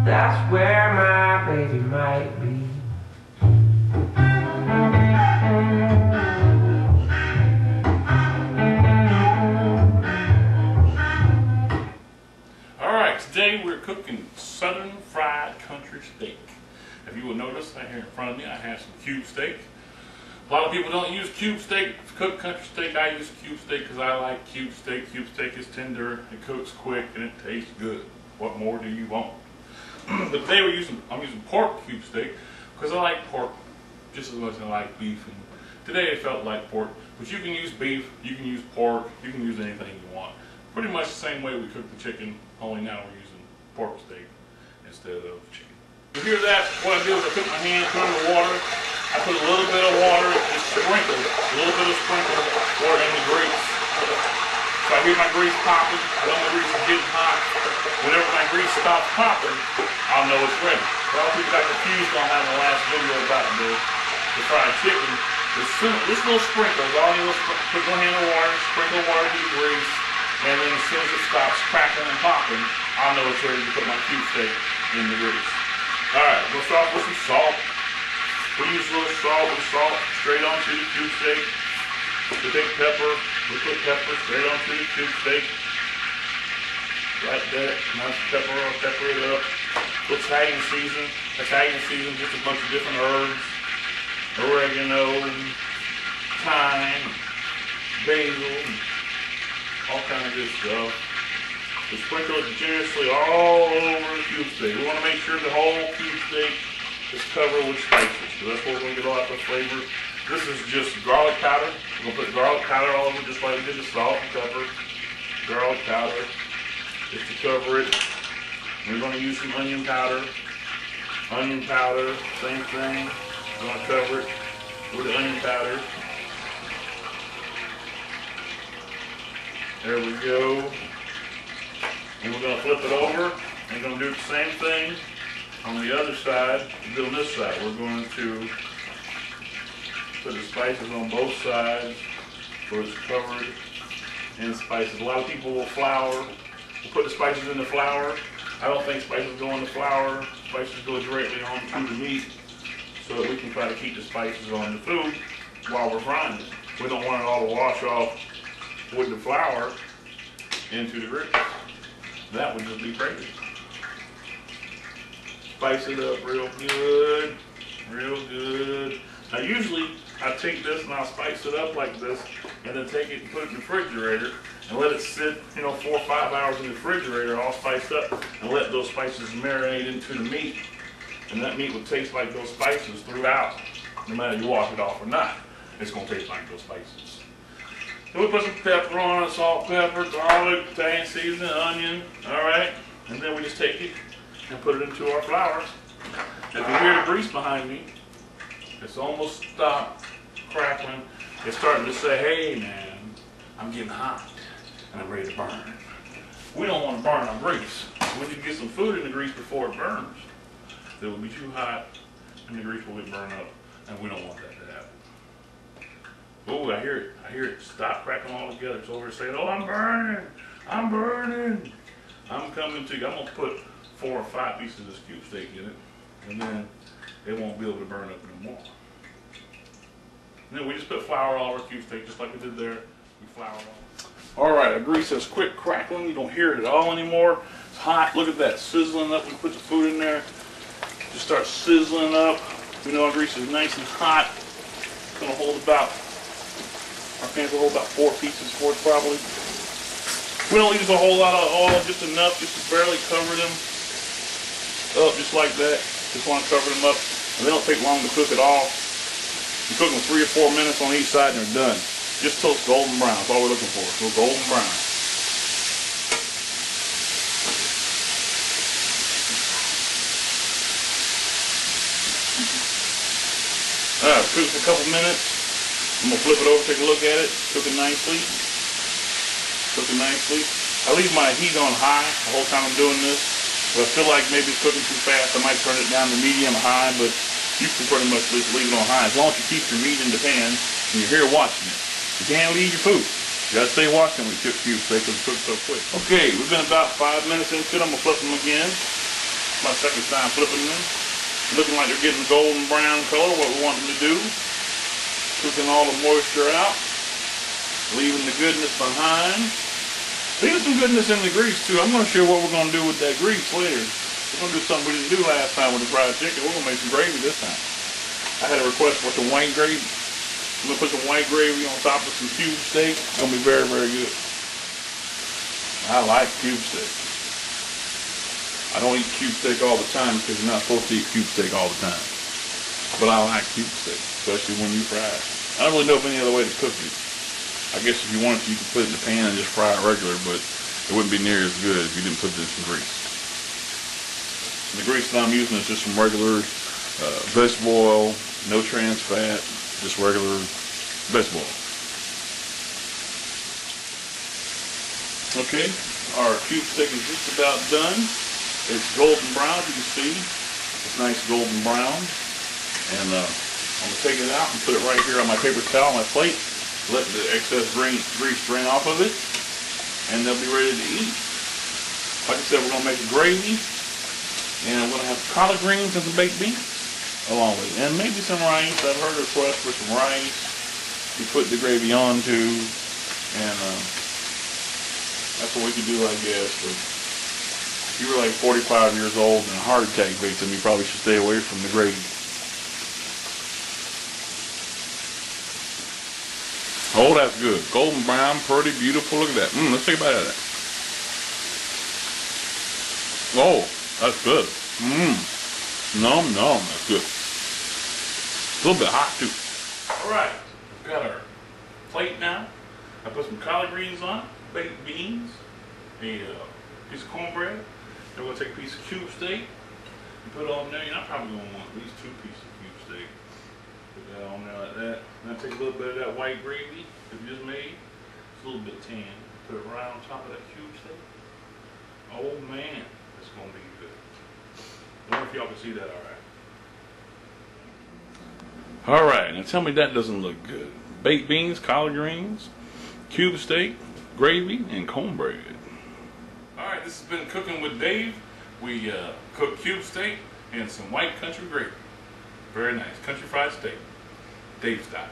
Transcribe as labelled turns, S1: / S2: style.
S1: That's where my baby might be.
S2: Alright, today we're cooking southern fried country steak. If you will notice, right here in front of me, I have some cube steak. A lot of people don't use cube steak to cook country steak. I use cube steak because I like cube steak. Cube steak is tender, it cooks quick, and it tastes good. What more do you want? But today I'm using pork cube steak because I like pork just as much as I like beef. And today it felt like pork, but you can use beef, you can use pork, you can use anything you want. Pretty much the same way we cook the chicken, only now we're using pork steak instead of chicken. You hear that? What I do is I put my hand in the water. I put a little bit of water, just sprinkle, a little bit of sprinkle water in the grease. So I hear my grease popping, I know my grease is getting hot. Whenever my grease stops popping, I'll know it's ready. A lot of people got confused on that in the last video about the fried chicken. This little sprinkle, all you will put one hand in water, sprinkle water to the grease, and then as soon as it stops crackling and popping, I'll know it's ready to put my cube steak in the grease. Alright, we'll start with some salt. We use a little salt straight onto the cube steak. We take pepper, we put pepper straight onto the cube steak. Like that, nice pepper it up. Italian season, just a bunch of different herbs. Oregano, thyme, basil, all kind of good stuff. We sprinkle it generously all over the cube steak. We want to make sure the whole cube steak is covered with spices, so that's where we're going to get a lot of flavor. This is just garlic powder. We're going to put garlic powder all over just like we did the salt and pepper. Garlic powder, just to cover it. We're going to use some onion powder. Onion powder, same thing. We're going to cover it with the onion powder. There we go. And we're going to flip it over. We're going to do the same thing on the other side. We're doing this side. We're going to put the spices on both sides so it's covered in spices. A lot of people will put the spices in the flour. I don't think spices go in the flour. Spices go directly onto the meat so that we can try to keep the spices on the food while we're frying it. We don't want it all to wash off with the flour into the grease. That would just be crazy. Spice it up real good, real good. Now usually I take this and I'll spice it up like this and then take it and put it in the refrigerator and let it sit, 4 or 5 hours in the refrigerator all spiced up and let those spices marinate into the meat. And that meat will taste like those spices throughout, no matter you wash it off or not. It's going to taste like those spices. So we put some pepper on it, salt, pepper, garlic, Italian seasoning, onion, alright? And then we just take it and put it into our flour. If you hear the grease behind me, it's almost stopped crackling. It's starting to say, hey man, I'm getting hot and I'm ready to burn. We don't want to burn our grease. We need to get some food in the grease before it burns. It will be too hot and the grease will be burned up, and we don't want that to happen. Oh, I hear it stop cracking all together. It's over saying, oh, I'm burning, I'm burning. I'm coming to you. I'm going to put 4 or 5 pieces of this cube steak in it, and then it won't be able to burn up no more. And then we just put flour all over cube steak, just like we did there. We flour all. All right, our grease has quit crackling. You don't hear it at all anymore. It's hot. Look at that, sizzling up. We put the food in there. Just start sizzling up. Our grease is nice and hot. It's going to hold our pans will hold about 4 pieces for it probably. We don't use a whole lot of oil, just enough just to barely cover them up just like that. Just want to cover them up. And they don't take long to cook at all. You cook them 3 or 4 minutes on each side and they're done. Just till it's golden brown. That's all we're looking for. So golden brown. Alright, cook for a couple minutes. I'm going to flip it over, take a look at it. Cooking nicely. Cooking nicely. I leave my heat on high the whole time I'm doing this. If I feel like maybe it's cooking too fast, I might turn it down to medium high, but you can pretty much leave it on high. As long as you keep your meat in the pan and you're here watching it. You can't leave your food. You gotta stay watching when you cook cube steak because it cooks so quick. Okay, we've been about 5 minutes into it. I'm gonna flip them again. My second time flipping them. Looking like they're getting golden brown color, what we want them to do. Cooking all the moisture out. Leaving the goodness behind. Leaving some goodness in the grease too. I'm going to show you what we're going to do with that grease later. We're going to do something we didn't do last time with the fried chicken. We're going to make some gravy this time. I had a request for some white gravy. I'm going to put some white gravy on top of some cube steak. It's going to be very, very good. I like cube steak. I don't eat cube steak all the time because you're not supposed to eat cube steak all the time. But I like cube steak, especially when you fry it. I don't really know of any other way to cook it. I guess if you wanted to, you could put it in the pan and just fry it regular, but it wouldn't be near as good if you didn't put it in some grease. And the grease that I'm using is just some regular vegetable oil, no trans fat, just regular vegetable oil. Okay, our cube steak is just about done. It's golden brown, you can see. It's nice golden brown. And I'm going to take it out and put it right here on my paper towel on my plate. Let the excess grease drain off of it. And they'll be ready to eat. Like I said, we're going to make a gravy. And we're going to have collard greens and some baked beans along with it. And maybe some rice. I've heard a request for some rice to put the gravy onto. And that's what we could do, I guess. But if you were like 45 years old and a heart attack victim, you probably should stay away from the gravy. Oh, that's good. Golden brown, pretty beautiful. Look at that. Let's take a bite of that. Oh, that's good. Nom nom. That's good. It's a little bit hot too. All right, we got our plate now. I put some collard greens on, baked beans, a piece of cornbread. Then we're gonna take a piece of cube steak and put it on there. You're not probably gonna want at least 2 pieces of cube steak. Put that on there like that. Then take a little bit of that white gravy that we just made. It's a little bit tan. Put it right on top of that cube steak. Oh man, it's gonna be good. I wonder if y'all can see that all right. All right, now tell me that doesn't look good. Baked beans, collard greens, cube steak, gravy, and cornbread. All right, this has been Cooking with Dave. We cooked cube steak and some white country gravy. Very nice, country fried steak, Dave style.